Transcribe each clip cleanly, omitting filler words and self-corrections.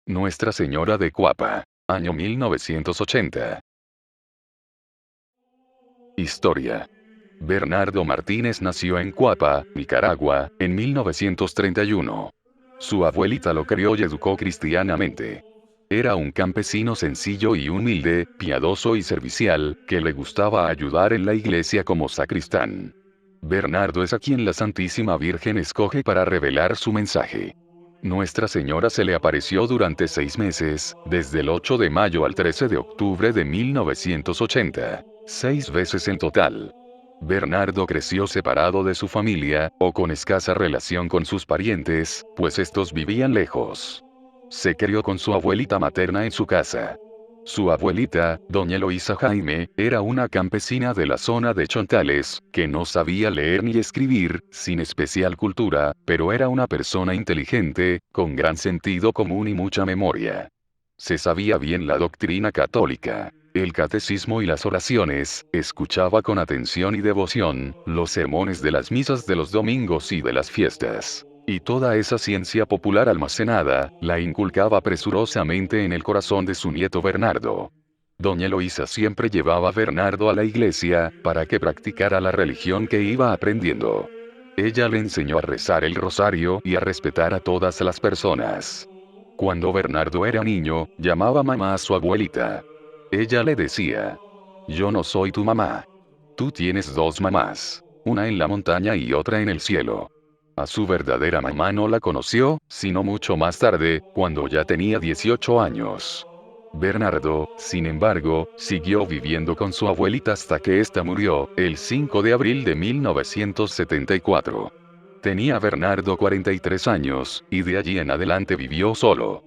Nuestra Señora de Cuapa. Año 1980. Historia. Bernardo Martínez nació en Cuapa, Nicaragua, en 1931. Su abuelita lo crió y educó cristianamente. Era un campesino sencillo y humilde, piadoso y servicial, que le gustaba ayudar en la iglesia como sacristán. Bernardo es a quien la Santísima Virgen escoge para revelar su mensaje. Nuestra Señora se le apareció durante 6 meses, desde el 8 de mayo al 13 de octubre de 1980, 6 veces en total. Bernardo creció separado de su familia, o con escasa relación con sus parientes, pues estos vivían lejos. Se crió con su abuelita materna en su casa. Su abuelita, doña Eloísa Jaime, era una campesina de la zona de Chontales, que no sabía leer ni escribir, sin especial cultura, pero era una persona inteligente, con gran sentido común y mucha memoria. Se sabía bien la doctrina católica, el catecismo y las oraciones, escuchaba con atención y devoción, los sermones de las misas de los domingos y de las fiestas. Y toda esa ciencia popular almacenada, la inculcaba presurosamente en el corazón de su nieto Bernardo. Doña Eloísa siempre llevaba a Bernardo a la iglesia, para que practicara la religión que iba aprendiendo. Ella le enseñó a rezar el rosario y a respetar a todas las personas. Cuando Bernardo era niño, llamaba mamá a su abuelita. Ella le decía: "Yo no soy tu mamá. Tú tienes 2 mamás, una en la montaña y otra en el cielo". A su verdadera mamá no la conoció, sino mucho más tarde, cuando ya tenía 18 años. Bernardo, sin embargo, siguió viviendo con su abuelita hasta que ésta murió, el 5 de abril de 1974. Tenía Bernardo 43 años, y de allí en adelante vivió solo.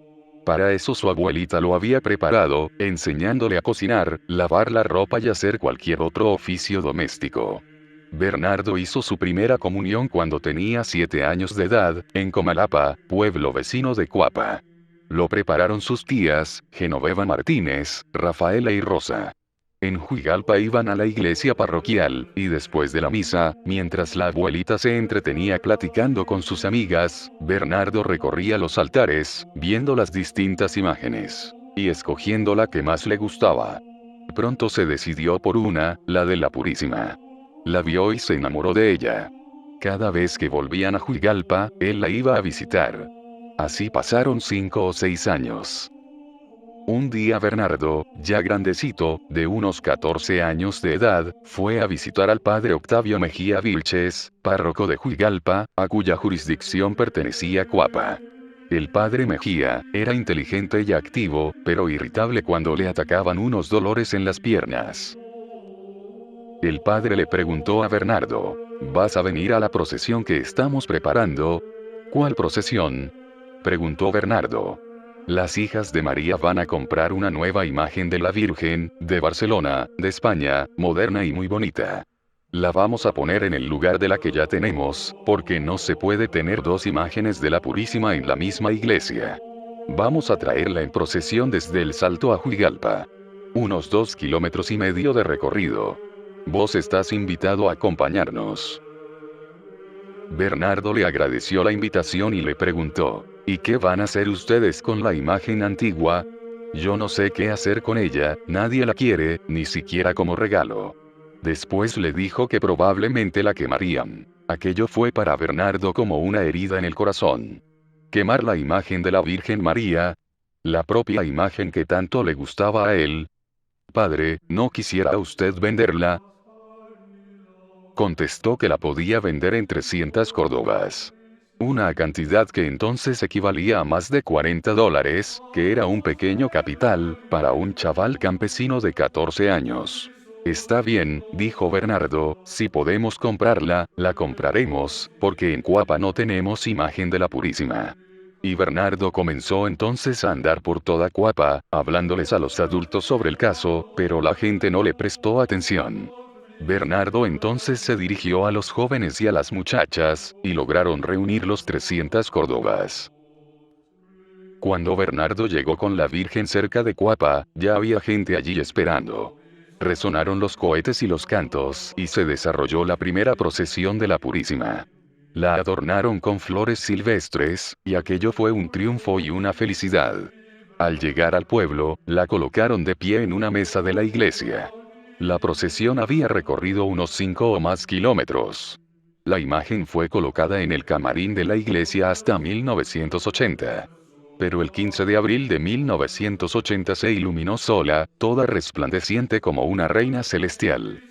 Para eso su abuelita lo había preparado, enseñándole a cocinar, lavar la ropa y hacer cualquier otro oficio doméstico. Bernardo hizo su primera comunión cuando tenía 7 años de edad, en Comalapa, pueblo vecino de Cuapa. Lo prepararon sus tías, Genoveva Martínez, Rafaela y Rosa. En Juigalpa iban a la iglesia parroquial, y después de la misa, mientras la abuelita se entretenía platicando con sus amigas, Bernardo recorría los altares, viendo las distintas imágenes, y escogiendo la que más le gustaba. Pronto se decidió por una, la de la Purísima. La vio y se enamoró de ella. Cada vez que volvían a Juigalpa, él la iba a visitar. Así pasaron 5 o 6 años. Un día Bernardo, ya grandecito, de unos 14 años de edad, fue a visitar al padre Octavio Mejía Vilches, párroco de Juigalpa, a cuya jurisdicción pertenecía Cuapa. El padre Mejía, era inteligente y activo, pero irritable cuando le atacaban unos dolores en las piernas. El padre le preguntó a Bernardo: "¿Vas a venir a la procesión que estamos preparando?". "¿Cuál procesión?", preguntó Bernardo. "Las hijas de María van a comprar una nueva imagen de la Virgen, de Barcelona, de España, moderna y muy bonita. La vamos a poner en el lugar de la que ya tenemos, porque no se puede tener 2 imágenes de la Purísima en la misma iglesia. Vamos a traerla en procesión desde el Salto a Juigalpa. Unos 2,5 kilómetros de recorrido. Vos estás invitado a acompañarnos". Bernardo le agradeció la invitación y le preguntó: "¿Y qué van a hacer ustedes con la imagen antigua?". "Yo no sé qué hacer con ella, nadie la quiere, ni siquiera como regalo". Después le dijo que probablemente la quemarían. Aquello fue para Bernardo como una herida en el corazón. ¿Quemar la imagen de la Virgen María? ¿La propia imagen que tanto le gustaba a él? "Padre, ¿no quisiera usted venderla?", contestó que la podía vender en 300 córdobas. Una cantidad que entonces equivalía a más de $40, que era un pequeño capital, para un chaval campesino de 14 años. "Está bien", dijo Bernardo, "si podemos comprarla, la compraremos, porque en Cuapa no tenemos imagen de la Purísima". Y Bernardo comenzó entonces a andar por toda Cuapa, hablándoles a los adultos sobre el caso, pero la gente no le prestó atención. Bernardo entonces se dirigió a los jóvenes y a las muchachas, y lograron reunir los 300 córdobas. Cuando Bernardo llegó con la Virgen cerca de Cuapa, ya había gente allí esperando. Resonaron los cohetes y los cantos, y se desarrolló la primera procesión de la Purísima. La adornaron con flores silvestres, y aquello fue un triunfo y una felicidad. Al llegar al pueblo, la colocaron de pie en una mesa de la iglesia. La procesión había recorrido unos 5 o más kilómetros. La imagen fue colocada en el camarín de la iglesia hasta 1980. Pero el 15 de abril de 1980 se iluminó sola, toda resplandeciente como una reina celestial.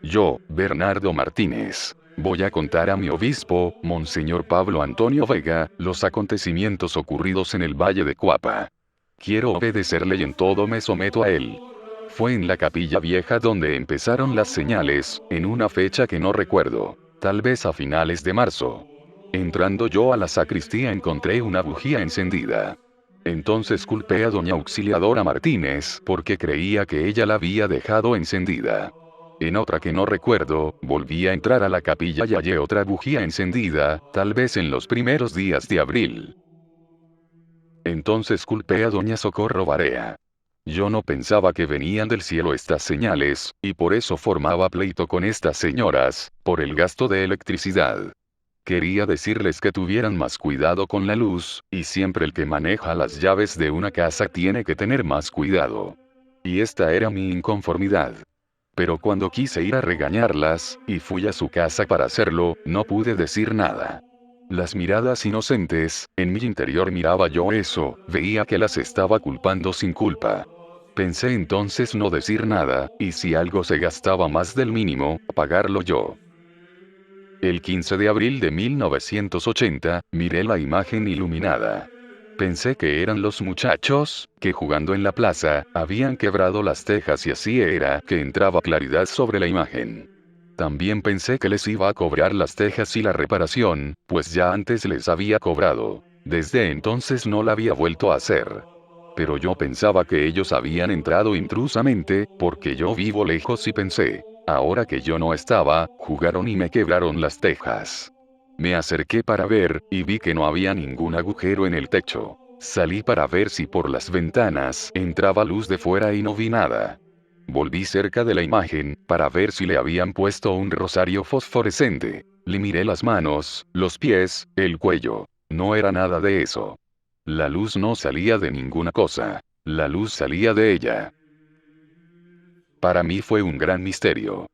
Yo, Bernardo Martínez, voy a contar a mi obispo, Monseñor Pablo Antonio Vega, los acontecimientos ocurridos en el Valle de Cuapa. Quiero obedecerle y en todo me someto a él. Fue en la capilla vieja donde empezaron las señales, en una fecha que no recuerdo, tal vez a finales de marzo. Entrando yo a la sacristía encontré una bujía encendida. Entonces culpé a doña Auxiliadora Martínez porque creía que ella la había dejado encendida. En otra que no recuerdo, volví a entrar a la capilla y hallé otra bujía encendida, tal vez en los primeros días de abril. Entonces culpé a doña Socorro Barea. Yo no pensaba que venían del cielo estas señales, y por eso formaba pleito con estas señoras, por el gasto de electricidad. Quería decirles que tuvieran más cuidado con la luz, y siempre el que maneja las llaves de una casa tiene que tener más cuidado. Y esta era mi inconformidad. Pero cuando quise ir a regañarlas, y fui a su casa para hacerlo, no pude decir nada. Las miradas inocentes, en mi interior miraba yo eso, veía que las estaba culpando sin culpa. Pensé entonces no decir nada, y si algo se gastaba más del mínimo, pagarlo yo. El 15 de abril de 1980, miré la imagen iluminada. Pensé que eran los muchachos, que jugando en la plaza, habían quebrado las tejas y así era que entraba claridad sobre la imagen. También pensé que les iba a cobrar las tejas y la reparación, pues ya antes les había cobrado. Desde entonces no la había vuelto a hacer. Pero yo pensaba que ellos habían entrado intrusamente, porque yo vivo lejos y pensé, ahora que yo no estaba, jugaron y me quebraron las tejas. Me acerqué para ver, y vi que no había ningún agujero en el techo. Salí para ver si por las ventanas entraba luz de fuera y no vi nada. Volví cerca de la imagen, para ver si le habían puesto un rosario fosforescente. Le miré las manos, los pies, el cuello. No era nada de eso. La luz no salía de ninguna cosa. La luz salía de ella. Para mí fue un gran misterio.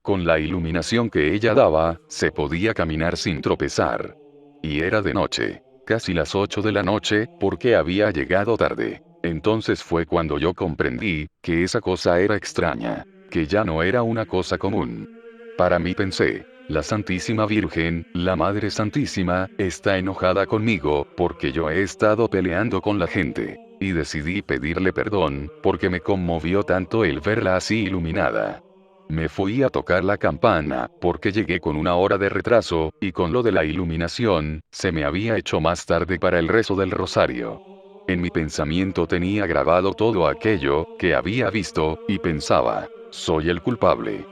Con la iluminación que ella daba, se podía caminar sin tropezar. Y era de noche. Casi las 8 de la noche, porque había llegado tarde. Entonces fue cuando yo comprendí, que esa cosa era extraña. Que ya no era una cosa común. Para mí pensé, la Santísima Virgen, la Madre Santísima, está enojada conmigo, porque yo he estado peleando con la gente. Y decidí pedirle perdón, porque me conmovió tanto el verla así iluminada. Me fui a tocar la campana, porque llegué con una hora de retraso, y con lo de la iluminación, se me había hecho más tarde para el rezo del rosario. En mi pensamiento tenía grabado todo aquello que había visto, y pensaba, soy el culpable.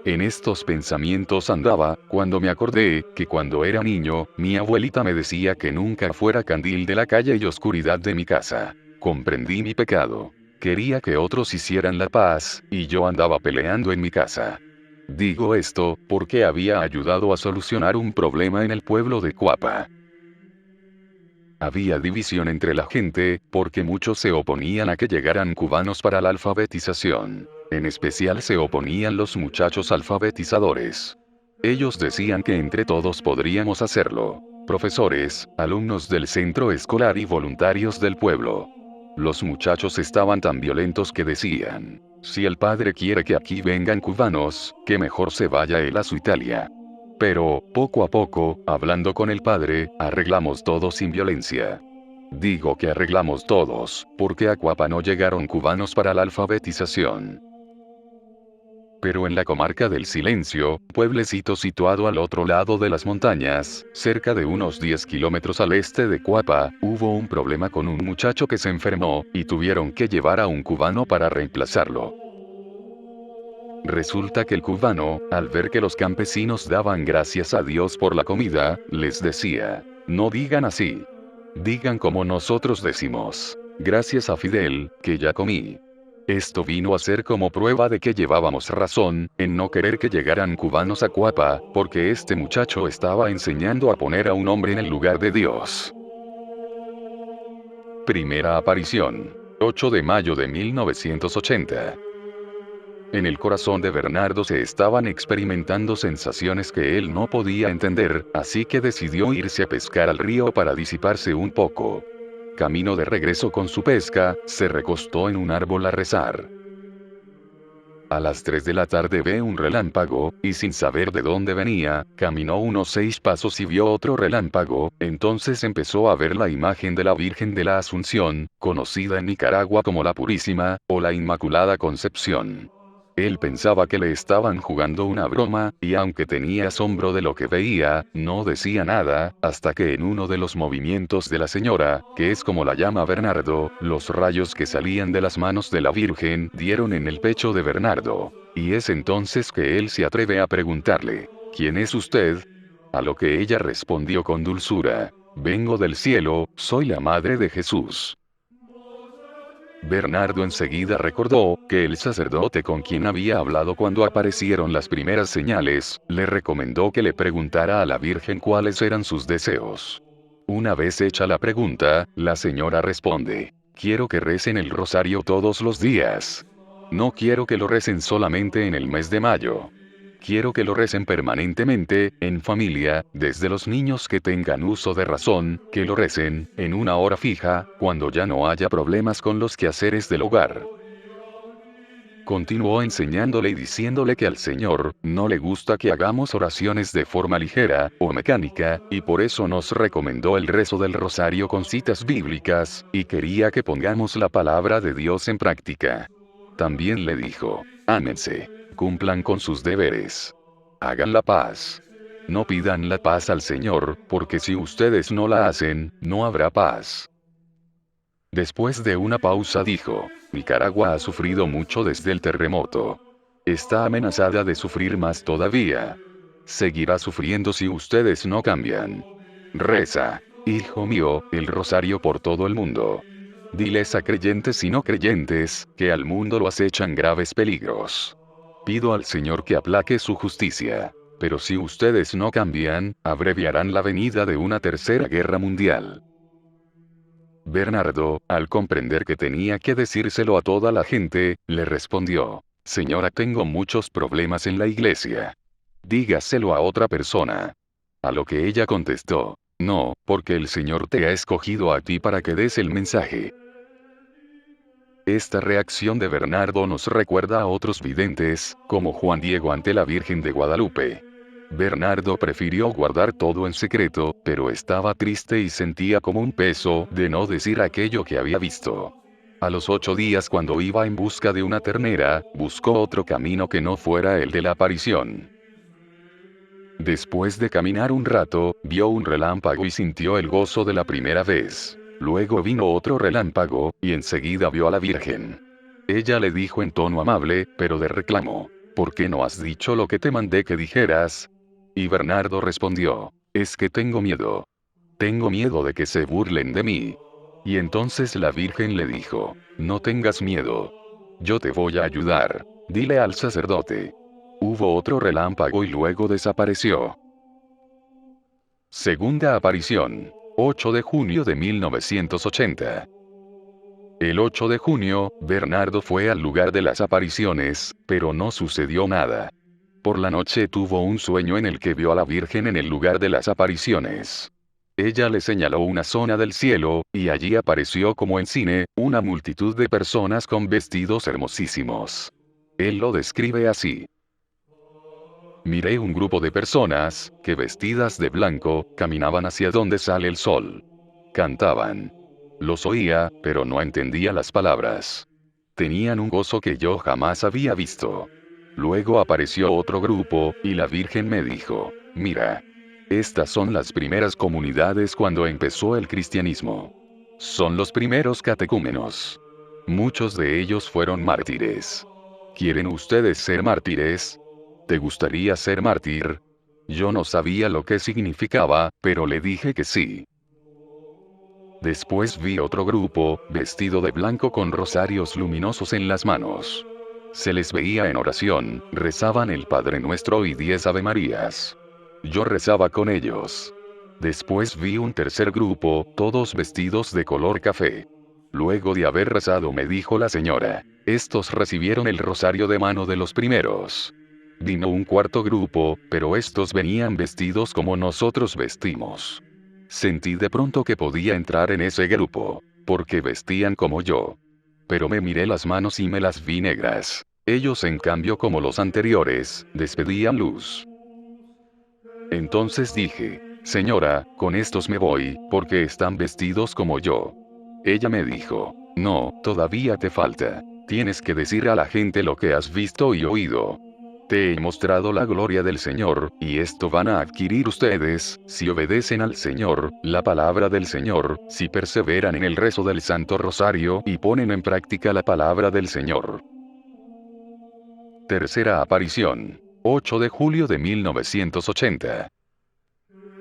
En estos pensamientos andaba, cuando me acordé, que cuando era niño, mi abuelita me decía que nunca fuera candil de la calle y oscuridad de mi casa. Comprendí mi pecado. Quería que otros hicieran la paz, y yo andaba peleando en mi casa. Digo esto, porque había ayudado a solucionar un problema en el pueblo de Cuapa. Había división entre la gente, porque muchos se oponían a que llegaran cubanos para la alfabetización. En especial se oponían los muchachos alfabetizadores. Ellos decían que entre todos podríamos hacerlo. Profesores, alumnos del centro escolar y voluntarios del pueblo. Los muchachos estaban tan violentos que decían, si el padre quiere que aquí vengan cubanos, que mejor se vaya él a su Italia. Pero, poco a poco, hablando con el padre, arreglamos todo sin violencia. Digo que arreglamos todos, porque a Cuapa no llegaron cubanos para la alfabetización. Pero en la comarca del Silencio, pueblecito situado al otro lado de las montañas, cerca de unos 10 kilómetros al este de Cuapa, hubo un problema con un muchacho que se enfermó, y tuvieron que llevar a un cubano para reemplazarlo. Resulta que el cubano, al ver que los campesinos daban gracias a Dios por la comida, les decía, no digan así. Digan como nosotros decimos. Gracias a Fidel, que ya comí. Esto vino a ser como prueba de que llevábamos razón, en no querer que llegaran cubanos a Cuapa, porque este muchacho estaba enseñando a poner a un hombre en el lugar de Dios. Primera aparición. 8 de mayo de 1980. En el corazón de Bernardo se estaban experimentando sensaciones que él no podía entender, así que decidió irse a pescar al río para disiparse un poco. Camino de regreso con su pesca, se recostó en un árbol a rezar. A las 3 de la tarde ve un relámpago, y sin saber de dónde venía, caminó unos 6 pasos y vio otro relámpago, entonces empezó a ver la imagen de la Virgen de la Asunción, conocida en Nicaragua como la Purísima, o la Inmaculada Concepción. Él pensaba que le estaban jugando una broma, y aunque tenía asombro de lo que veía, no decía nada, hasta que en uno de los movimientos de la señora, que es como la llama Bernardo, los rayos que salían de las manos de la Virgen dieron en el pecho de Bernardo. Y es entonces que él se atreve a preguntarle, ¿quién es usted? A lo que ella respondió con dulzura, vengo del cielo, soy la madre de Jesús. Bernardo enseguida recordó que el sacerdote con quien había hablado cuando aparecieron las primeras señales, le recomendó que le preguntara a la Virgen cuáles eran sus deseos. Una vez hecha la pregunta, la señora responde, quiero que recen el rosario todos los días. No quiero que lo recen solamente en el mes de mayo. Quiero que lo recen permanentemente, en familia, desde los niños que tengan uso de razón, que lo recen, en una hora fija, cuando ya no haya problemas con los quehaceres del hogar. Continuó enseñándole y diciéndole que al Señor no le gusta que hagamos oraciones de forma ligera o mecánica, y por eso nos recomendó el rezo del rosario con citas bíblicas, y quería que pongamos la palabra de Dios en práctica. También le dijo, ámense, cumplan con sus deberes. Hagan la paz. No pidan la paz al Señor, porque si ustedes no la hacen, no habrá paz. Después de una pausa dijo, Nicaragua ha sufrido mucho desde el terremoto. Está amenazada de sufrir más todavía. Seguirá sufriendo si ustedes no cambian. Reza, hijo mío, el rosario por todo el mundo. Diles a creyentes y no creyentes, que al mundo lo acechan graves peligros. Pido al Señor que aplaque su justicia. Pero si ustedes no cambian, abreviarán la venida de una tercera guerra mundial. Bernardo, al comprender que tenía que decírselo a toda la gente, le respondió, Señora, tengo muchos problemas en la iglesia. Dígaselo a otra persona. A lo que ella contestó, no, porque el Señor te ha escogido a ti para que des el mensaje. Esta reacción de Bernardo nos recuerda a otros videntes, como Juan Diego ante la Virgen de Guadalupe. Bernardo prefirió guardar todo en secreto, pero estaba triste y sentía como un peso de no decir aquello que había visto. A los 8 días, cuando iba en busca de una ternera, buscó otro camino que no fuera el de la aparición. Después de caminar un rato, vio un relámpago y sintió el gozo de la primera vez. Luego vino otro relámpago, y enseguida vio a la Virgen. Ella le dijo en tono amable, pero de reclamo, ¿por qué no has dicho lo que te mandé que dijeras? Y Bernardo respondió, es que tengo miedo. Tengo miedo de que se burlen de mí. Y entonces la Virgen le dijo, no tengas miedo. Yo te voy a ayudar. Dile al sacerdote. Hubo otro relámpago y luego desapareció. Segunda aparición. 8 de junio de 1980. El 8 de junio, Bernardo fue al lugar de las apariciones, pero no sucedió nada. Por la noche tuvo un sueño en el que vio a la Virgen en el lugar de las apariciones. Ella le señaló una zona del cielo, y allí apareció como en cine, una multitud de personas con vestidos hermosísimos. Él lo describe así. Miré un grupo de personas, que vestidas de blanco, caminaban hacia donde sale el sol. Cantaban. Los oía, pero no entendía las palabras. Tenían un gozo que yo jamás había visto. Luego apareció otro grupo, y la Virgen me dijo, mira. Estas son las primeras comunidades cuando empezó el cristianismo. Son los primeros catecúmenos. Muchos de ellos fueron mártires. ¿Quieren ustedes ser mártires? ¿Te gustaría ser mártir? Yo no sabía lo que significaba, pero le dije que sí. Después vi otro grupo, vestido de blanco con rosarios luminosos en las manos. Se les veía en oración, rezaban el Padre Nuestro y 10 Ave Marías. Yo rezaba con ellos. Después vi un tercer grupo, todos vestidos de color café. Luego de haber rezado me dijo la señora, estos recibieron el rosario de mano de los primeros. Vino un cuarto grupo, pero estos venían vestidos como nosotros vestimos. Sentí de pronto que podía entrar en ese grupo, porque vestían como yo. Pero me miré las manos y me las vi negras. Ellos en cambio como los anteriores, despedían luz. Entonces dije, señora, con estos me voy, porque están vestidos como yo. Ella me dijo, no, todavía te falta. Tienes que decir a la gente lo que has visto y oído. Te he mostrado la gloria del Señor, y esto van a adquirir ustedes, si obedecen al Señor, la palabra del Señor, si perseveran en el rezo del Santo Rosario y ponen en práctica la palabra del Señor. Tercera aparición. 8 de julio de 1980.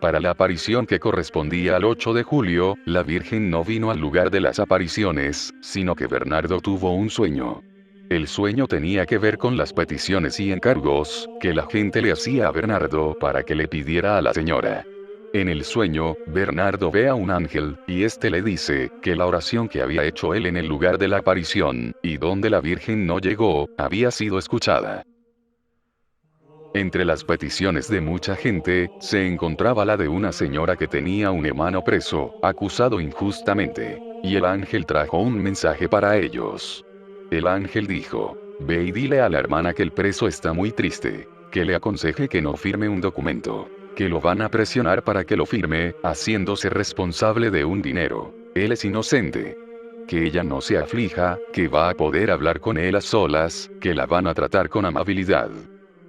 Para la aparición que correspondía al 8 de julio, la Virgen no vino al lugar de las apariciones, sino que Bernardo tuvo un sueño. El sueño tenía que ver con las peticiones y encargos que la gente le hacía a Bernardo para que le pidiera a la señora. En el sueño, Bernardo ve a un ángel, y este le dice que la oración que había hecho él en el lugar de la aparición, y donde la Virgen no llegó, había sido escuchada. Entre las peticiones de mucha gente, se encontraba la de una señora que tenía un hermano preso, acusado injustamente. Y el ángel trajo un mensaje para ellos. El ángel dijo, ve y dile a la hermana que el preso está muy triste, que le aconseje que no firme un documento, que lo van a presionar para que lo firme, haciéndose responsable de un dinero. Él es inocente. Que ella no se aflija, que va a poder hablar con él a solas, que la van a tratar con amabilidad.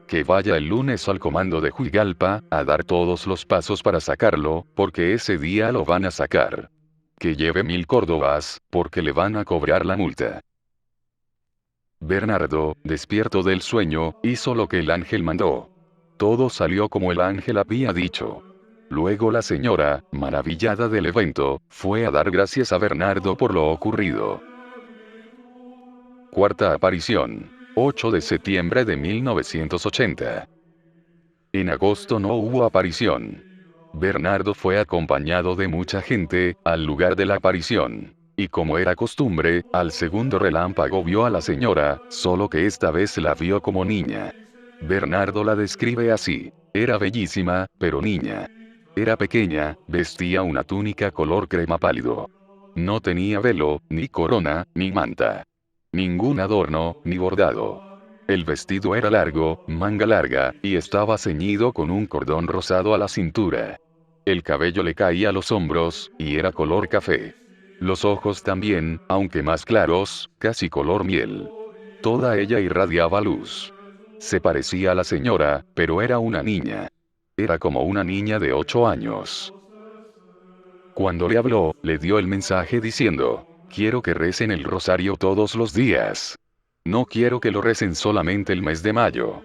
Que vaya el lunes al comando de Juigalpa, a dar todos los pasos para sacarlo, porque ese día lo van a sacar. Que lleve 1000 córdobas, porque le van a cobrar la multa. Bernardo, despierto del sueño, hizo lo que el ángel mandó. Todo salió como el ángel había dicho. Luego la señora, maravillada del evento, fue a dar gracias a Bernardo por lo ocurrido. Cuarta aparición. 8 de septiembre de 1980. En agosto no hubo aparición. Bernardo fue acompañado de mucha gente al lugar de la aparición. Y como era costumbre, al segundo relámpago vio a la señora, solo que esta vez la vio como niña. Bernardo la describe así. Era bellísima, pero niña. Era pequeña, vestía una túnica color crema pálido. No tenía velo, ni corona, ni manta. Ningún adorno, ni bordado. El vestido era largo, manga larga, y estaba ceñido con un cordón rosado a la cintura. El cabello le caía a los hombros, y era color café. Los ojos también, aunque más claros, casi color miel. Toda ella irradiaba luz. Se parecía a la señora, pero era una niña. Era como una niña de 8 años. Cuando le habló, le dio el mensaje diciendo, quiero que recen el rosario todos los días. No quiero que lo recen solamente el mes de mayo.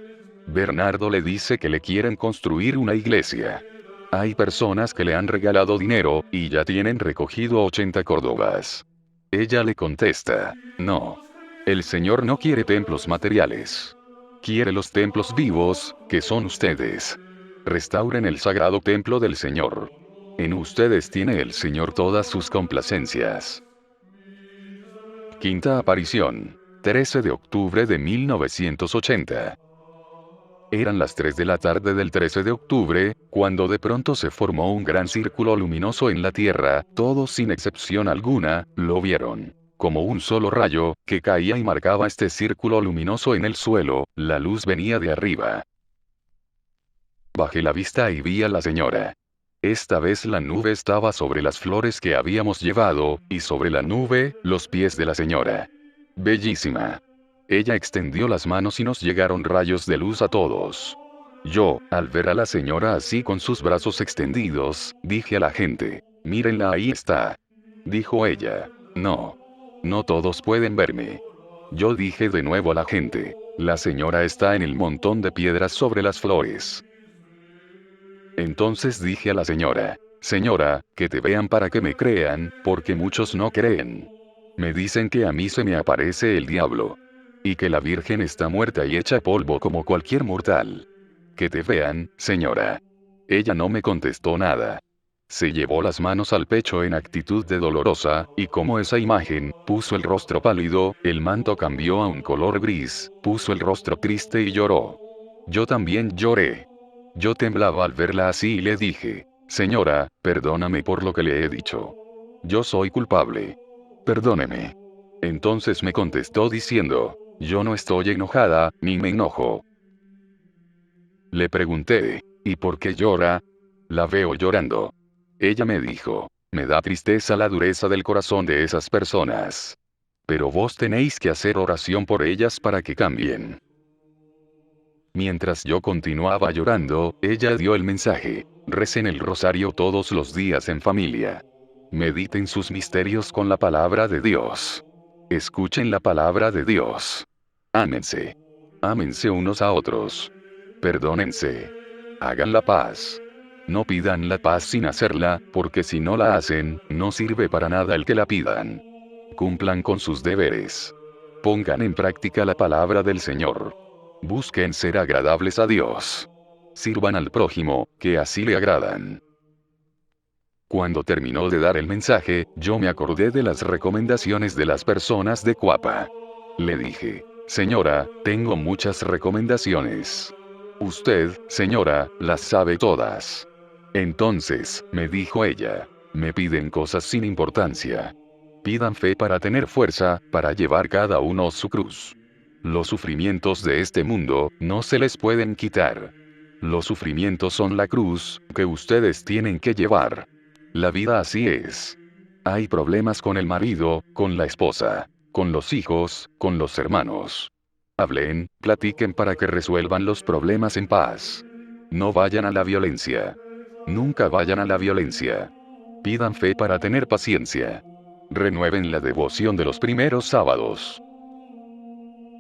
Bernardo le dice que le quieren construir una iglesia. Hay personas que le han regalado dinero, y ya tienen recogido 80 córdobas. Ella le contesta, no. El Señor no quiere templos materiales. Quiere los templos vivos, que son ustedes. Restauren el sagrado templo del Señor. En ustedes tiene el Señor todas sus complacencias. Quinta aparición. 13 de octubre de 1980. Eran las 3 de la tarde del 13 de octubre, cuando de pronto se formó un gran círculo luminoso en la tierra, todos sin excepción alguna, lo vieron. Como un solo rayo, que caía y marcaba este círculo luminoso en el suelo, la luz venía de arriba. Bajé la vista y vi a la señora. Esta vez la nube estaba sobre las flores que habíamos llevado, y sobre la nube, los pies de la señora. Bellísima. Ella extendió las manos y nos llegaron rayos de luz a todos. Yo, al ver a la señora así con sus brazos extendidos, dije a la gente, mírenla, ahí está. Dijo ella, no. No todos pueden verme. Yo dije de nuevo a la gente, la señora está en el montón de piedras sobre las flores. Entonces dije a la señora, señora, que te vean para que me crean, porque muchos no creen. Me dicen que a mí se me aparece el diablo. Y que la Virgen está muerta y hecha polvo como cualquier mortal. Que te vean, señora. Ella no me contestó nada. Se llevó las manos al pecho en actitud de dolorosa, y como esa imagen, puso el rostro pálido, el manto cambió a un color gris, puso el rostro triste y lloró. Yo también lloré. Yo temblaba al verla así y le dije, señora, perdóname por lo que le he dicho. Yo soy culpable. Perdóneme. Entonces me contestó diciendo, yo no estoy enojada, ni me enojo. Le pregunté, ¿y por qué llora? La veo llorando. Ella me dijo, me da tristeza la dureza del corazón de esas personas. Pero vos tenéis que hacer oración por ellas para que cambien. Mientras yo continuaba llorando, ella dio el mensaje, recen el rosario todos los días en familia. Mediten sus misterios con la palabra de Dios. Escuchen la palabra de Dios. Ámense. Ámense unos a otros. Perdónense. Hagan la paz. No pidan la paz sin hacerla, porque si no la hacen, no sirve para nada el que la pidan. Cumplan con sus deberes. Pongan en práctica la palabra del Señor. Busquen ser agradables a Dios. Sirvan al prójimo, que así le agradan. Cuando terminó de dar el mensaje, yo me acordé de las recomendaciones de las personas de Cuapa. Le dije, señora, tengo muchas recomendaciones. Usted, señora, las sabe todas. Entonces, me dijo ella, me piden cosas sin importancia. Pidan fe para tener fuerza, para llevar cada uno su cruz. Los sufrimientos de este mundo, no se les pueden quitar. Los sufrimientos son la cruz, que ustedes tienen que llevar. La vida así es. Hay problemas con el marido, con la esposa, con los hijos, con los hermanos. Hablen, platiquen para que resuelvan los problemas en paz. No vayan a la violencia. Nunca vayan a la violencia. Pidan fe para tener paciencia. Renueven la devoción de los primeros sábados.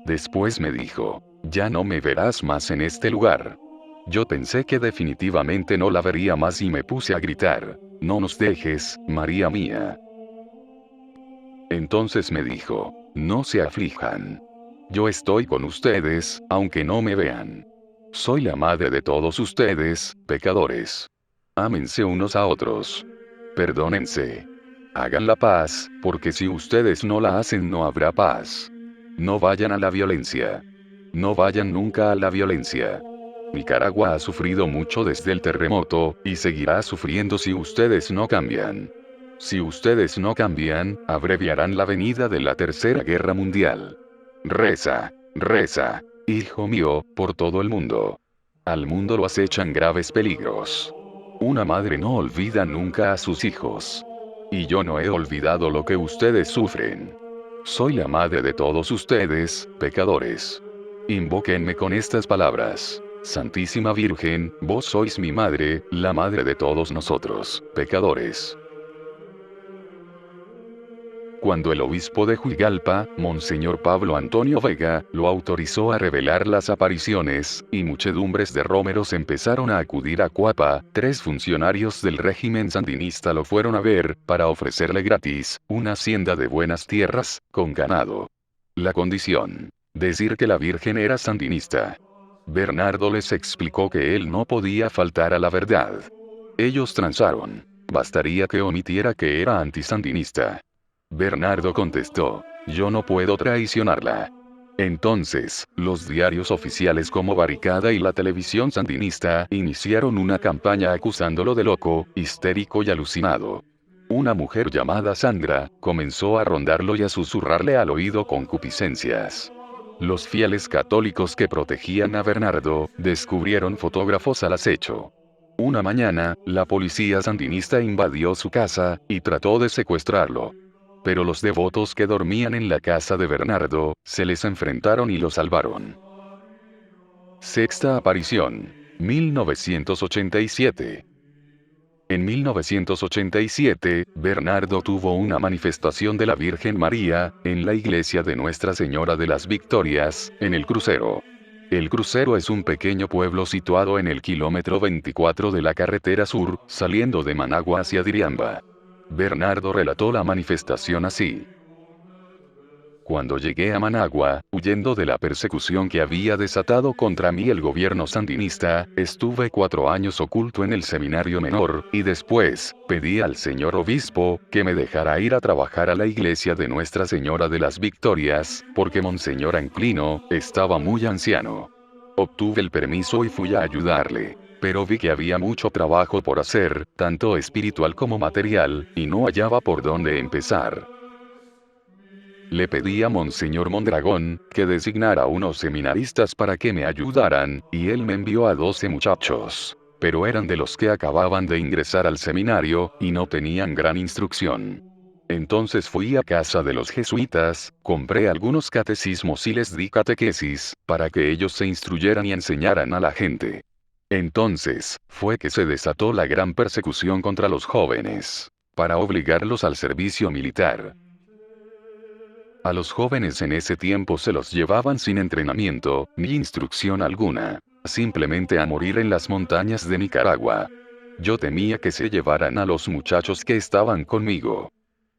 Después me dijo, ya no me verás más en este lugar. Yo pensé que definitivamente no la vería más y me puse a gritar, no nos dejes, María mía. Entonces me dijo, no se aflijan. Yo estoy con ustedes, aunque no me vean. Soy la madre de todos ustedes, pecadores. Ámense unos a otros. Perdónense. Hagan la paz, porque si ustedes no la hacen no habrá paz. No vayan a la violencia. No vayan nunca a la violencia. Nicaragua ha sufrido mucho desde el terremoto, y seguirá sufriendo si ustedes no cambian. Si ustedes no cambian, abreviarán la venida de la Tercera Guerra Mundial. Reza, reza, hijo mío, por todo el mundo. Al mundo lo acechan graves peligros. Una madre no olvida nunca a sus hijos. Y yo no he olvidado lo que ustedes sufren. Soy la madre de todos ustedes, pecadores. Invóquenme con estas palabras. Santísima Virgen, vos sois mi madre, la madre de todos nosotros, pecadores. Cuando el obispo de Juigalpa, Monseñor Pablo Antonio Vega, lo autorizó a revelar las apariciones, y muchedumbres de rómeros empezaron a acudir a Cuapa, 3 funcionarios del régimen sandinista lo fueron a ver, para ofrecerle gratis, una hacienda de buenas tierras, con ganado. La condición. Decir que la Virgen era sandinista. Bernardo les explicó que él no podía faltar a la verdad. Ellos transaron. Bastaría que omitiera que era antisandinista. Bernardo contestó, yo no puedo traicionarla. Entonces, los diarios oficiales como Barricada y la televisión sandinista iniciaron una campaña acusándolo de loco, histérico y alucinado. Una mujer llamada Sandra comenzó a rondarlo y a susurrarle al oído concupiscencias. Los fieles católicos que protegían a Bernardo descubrieron fotógrafos al acecho. Una mañana, la policía sandinista invadió su casa y trató de secuestrarlo. Pero los devotos que dormían en la casa de Bernardo, se les enfrentaron y lo salvaron. Sexta aparición. 1987. En 1987, Bernardo tuvo una manifestación de la Virgen María, en la iglesia de Nuestra Señora de las Victorias, en El Crucero. El Crucero es un pequeño pueblo situado en el kilómetro 24 de la carretera sur, saliendo de Managua hacia Diriamba. Bernardo relató la manifestación así. Cuando llegué a Managua, huyendo de la persecución que había desatado contra mí el gobierno sandinista, estuve 4 años oculto en el seminario menor, y después, pedí al señor obispo, que me dejara ir a trabajar a la iglesia de Nuestra Señora de las Victorias, porque Monseñor Anclino, estaba muy anciano. Obtuve el permiso y fui a ayudarle. Pero vi que había mucho trabajo por hacer, tanto espiritual como material, y no hallaba por dónde empezar. Le pedí a Monseñor Mondragón, que designara unos seminaristas para que me ayudaran, y él me envió a 12 muchachos. Pero eran de los que acababan de ingresar al seminario, y no tenían gran instrucción. Entonces fui a casa de los jesuitas, compré algunos catecismos y les di catequesis, para que ellos se instruyeran y enseñaran a la gente. Entonces, fue que se desató la gran persecución contra los jóvenes, para obligarlos al servicio militar. A los jóvenes en ese tiempo se los llevaban sin entrenamiento, ni instrucción alguna, simplemente a morir en las montañas de Nicaragua. Yo temía que se llevaran a los muchachos que estaban conmigo.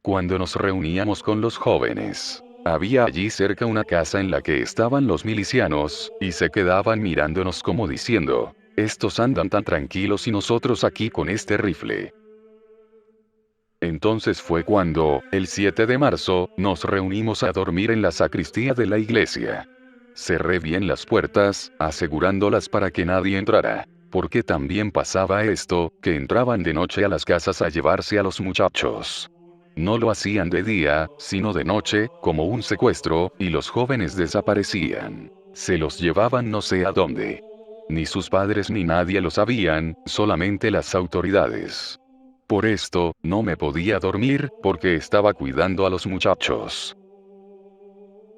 Cuando nos reuníamos con los jóvenes, había allí cerca una casa en la que estaban los milicianos, y se quedaban mirándonos como diciendo, estos andan tan tranquilos y nosotros aquí con este rifle. Entonces fue cuando, el 7 de marzo, nos reunimos a dormir en la sacristía de la iglesia. Cerré bien las puertas, asegurándolas para que nadie entrara. Porque también pasaba esto, que entraban de noche a las casas a llevarse a los muchachos. No lo hacían de día, sino de noche, como un secuestro, y los jóvenes desaparecían. Se los llevaban no sé a dónde. Ni sus padres ni nadie lo sabían, solamente las autoridades. Por esto, no me podía dormir, porque estaba cuidando a los muchachos.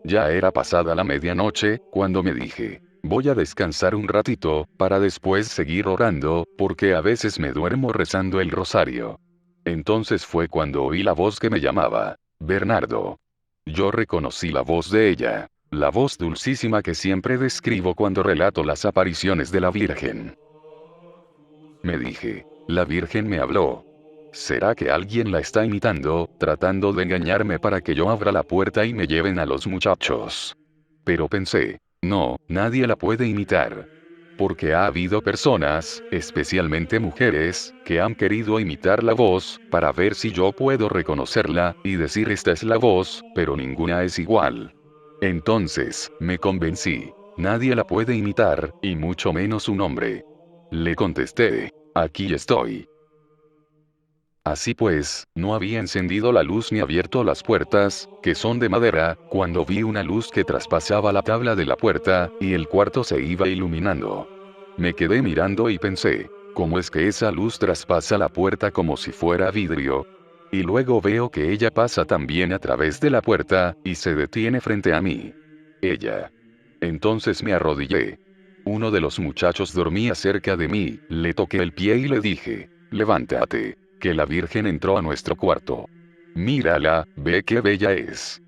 Ya era pasada la medianoche, cuando me dije, voy a descansar un ratito, para después seguir orando, porque a veces me duermo rezando el rosario. Entonces fue cuando oí la voz que me llamaba, Bernardo. Yo reconocí la voz de ella, la voz dulcísima que siempre describo cuando relato las apariciones de la Virgen. Me dije, la Virgen me habló. ¿Será que alguien la está imitando, tratando de engañarme para que yo abra la puerta y me lleven a los muchachos? Pero pensé, no, nadie la puede imitar. Porque ha habido personas, especialmente mujeres, que han querido imitar la voz, para ver si yo puedo reconocerla, y decir esta es la voz, pero ninguna es igual. Entonces, me convencí, nadie la puede imitar, y mucho menos un hombre. Le contesté, aquí estoy. Así pues, no había encendido la luz ni abierto las puertas, que son de madera, cuando vi una luz que traspasaba la tabla de la puerta, y el cuarto se iba iluminando. Me quedé mirando y pensé, ¿cómo es que esa luz traspasa la puerta como si fuera vidrio? Y luego veo que ella pasa también a través de la puerta, y se detiene frente a mí. Ella. Entonces me arrodillé. Uno de los muchachos dormía cerca de mí, le toqué el pie y le dije, levántate. Que la Virgen entró a nuestro cuarto. Mírala, ve qué bella es.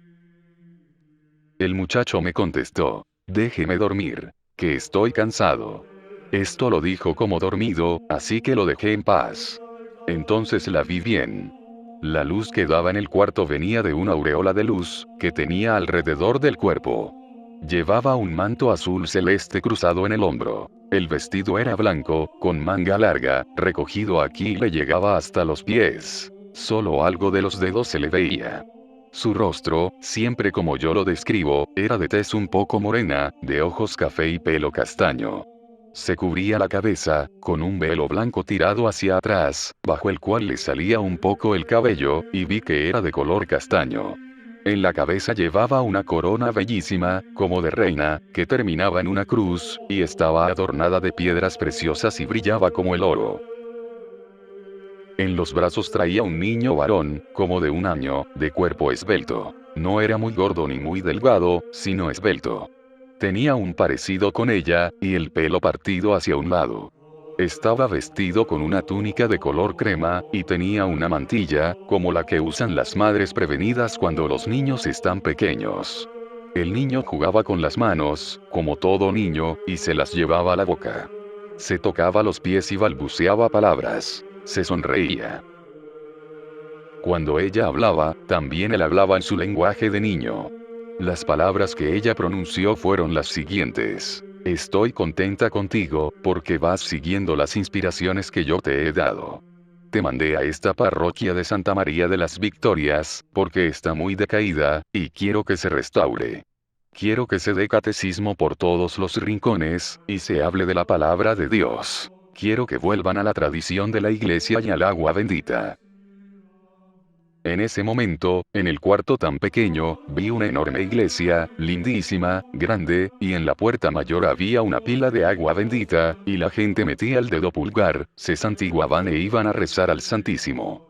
El muchacho me contestó, déjeme dormir, que estoy cansado. Esto lo dijo como dormido, así que lo dejé en paz. Entonces la vi bien. La luz que daba en el cuarto venía de una aureola de luz, que tenía alrededor del cuerpo. Llevaba un manto azul celeste cruzado en el hombro. El vestido era blanco, con manga larga, recogido aquí y le llegaba hasta los pies. Solo algo de los dedos se le veía. Su rostro, siempre como yo lo describo, era de tez un poco morena, de ojos café y pelo castaño. Se cubría la cabeza, con un velo blanco tirado hacia atrás, bajo el cual le salía un poco el cabello, y vi que era de color castaño. En la cabeza llevaba una corona bellísima, como de reina, que terminaba en una cruz, y estaba adornada de piedras preciosas y brillaba como el oro. En los brazos traía un niño varón, como de 1 año, de cuerpo esbelto. No era muy gordo ni muy delgado, sino esbelto. Tenía un parecido con ella, y el pelo partido hacia un lado. Estaba vestido con una túnica de color crema, y tenía una mantilla, como la que usan las madres prevenidas cuando los niños están pequeños. El niño jugaba con las manos, como todo niño, y se las llevaba a la boca. Se tocaba los pies y balbuceaba palabras. Se sonreía. Cuando ella hablaba, también él hablaba en su lenguaje de niño. Las palabras que ella pronunció fueron las siguientes: estoy contenta contigo, porque vas siguiendo las inspiraciones que yo te he dado. Te mandé a esta parroquia de Santa María de las Victorias, porque está muy decaída, y quiero que se restaure. Quiero que se dé catecismo por todos los rincones, y se hable de la palabra de Dios. Quiero que vuelvan a la tradición de la iglesia y al agua bendita. En ese momento, en el cuarto tan pequeño, vi una enorme iglesia, lindísima, grande, y en la puerta mayor había una pila de agua bendita, y la gente metía el dedo pulgar, se santiguaban e iban a rezar al Santísimo.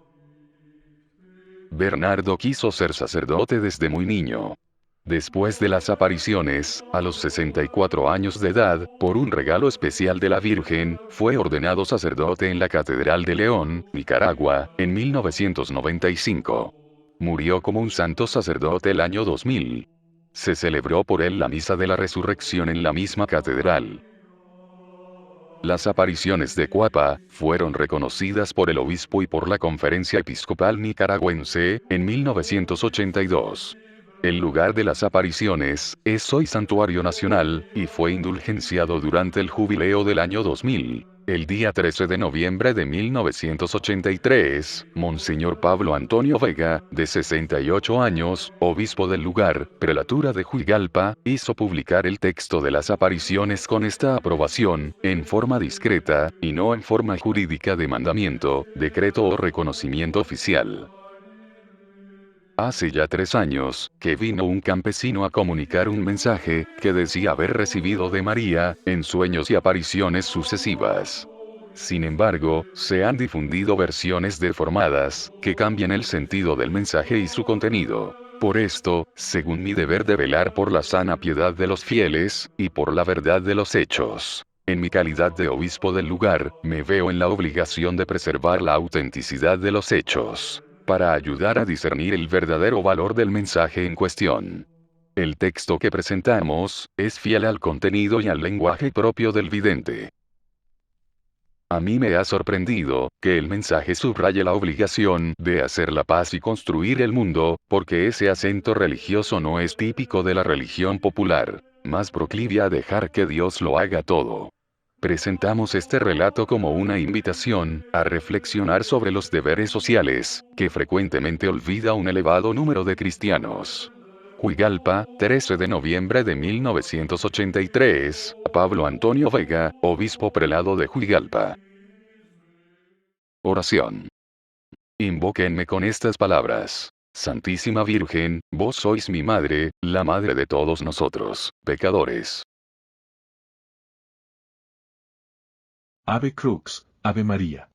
Bernardo quiso ser sacerdote desde muy niño. Después de las apariciones, a los 64 años de edad, por un regalo especial de la Virgen, fue ordenado sacerdote en la Catedral de León, Nicaragua, en 1995. Murió como un santo sacerdote el año 2000. Se celebró por él la Misa de la Resurrección en la misma catedral. Las apariciones de Cuapa fueron reconocidas por el obispo y por la Conferencia Episcopal Nicaragüense, en 1982. El lugar de las apariciones es hoy santuario nacional, y fue indulgenciado durante el jubileo del año 2000. El día 13 de noviembre de 1983, Monseñor Pablo Antonio Vega, de 68 años, obispo del lugar, prelatura de Juigalpa, hizo publicar el texto de las apariciones con esta aprobación, en forma discreta, y no en forma jurídica de mandamiento, decreto o reconocimiento oficial. Hace ya 3 años, que vino un campesino a comunicar un mensaje, que decía haber recibido de María, en sueños y apariciones sucesivas. Sin embargo, se han difundido versiones deformadas, que cambian el sentido del mensaje y su contenido. Por esto, según mi deber de velar por la sana piedad de los fieles, y por la verdad de los hechos, en mi calidad de obispo del lugar, me veo en la obligación de preservar la autenticidad de los hechos, para ayudar a discernir el verdadero valor del mensaje en cuestión. El texto que presentamos, es fiel al contenido y al lenguaje propio del vidente. A mí me ha sorprendido, que el mensaje subraye la obligación de hacer la paz y construir el mundo, porque ese acento religioso no es típico de la religión popular, más proclive a dejar que Dios lo haga todo. Presentamos este relato como una invitación a reflexionar sobre los deberes sociales, que frecuentemente olvida un elevado número de cristianos. Juigalpa, 13 de noviembre de 1983, Pablo Antonio Vega, obispo prelado de Juigalpa. Oración. Invóquenme con estas palabras. Santísima Virgen, vos sois mi madre, la madre de todos nosotros, pecadores. Ave Crux, Ave María.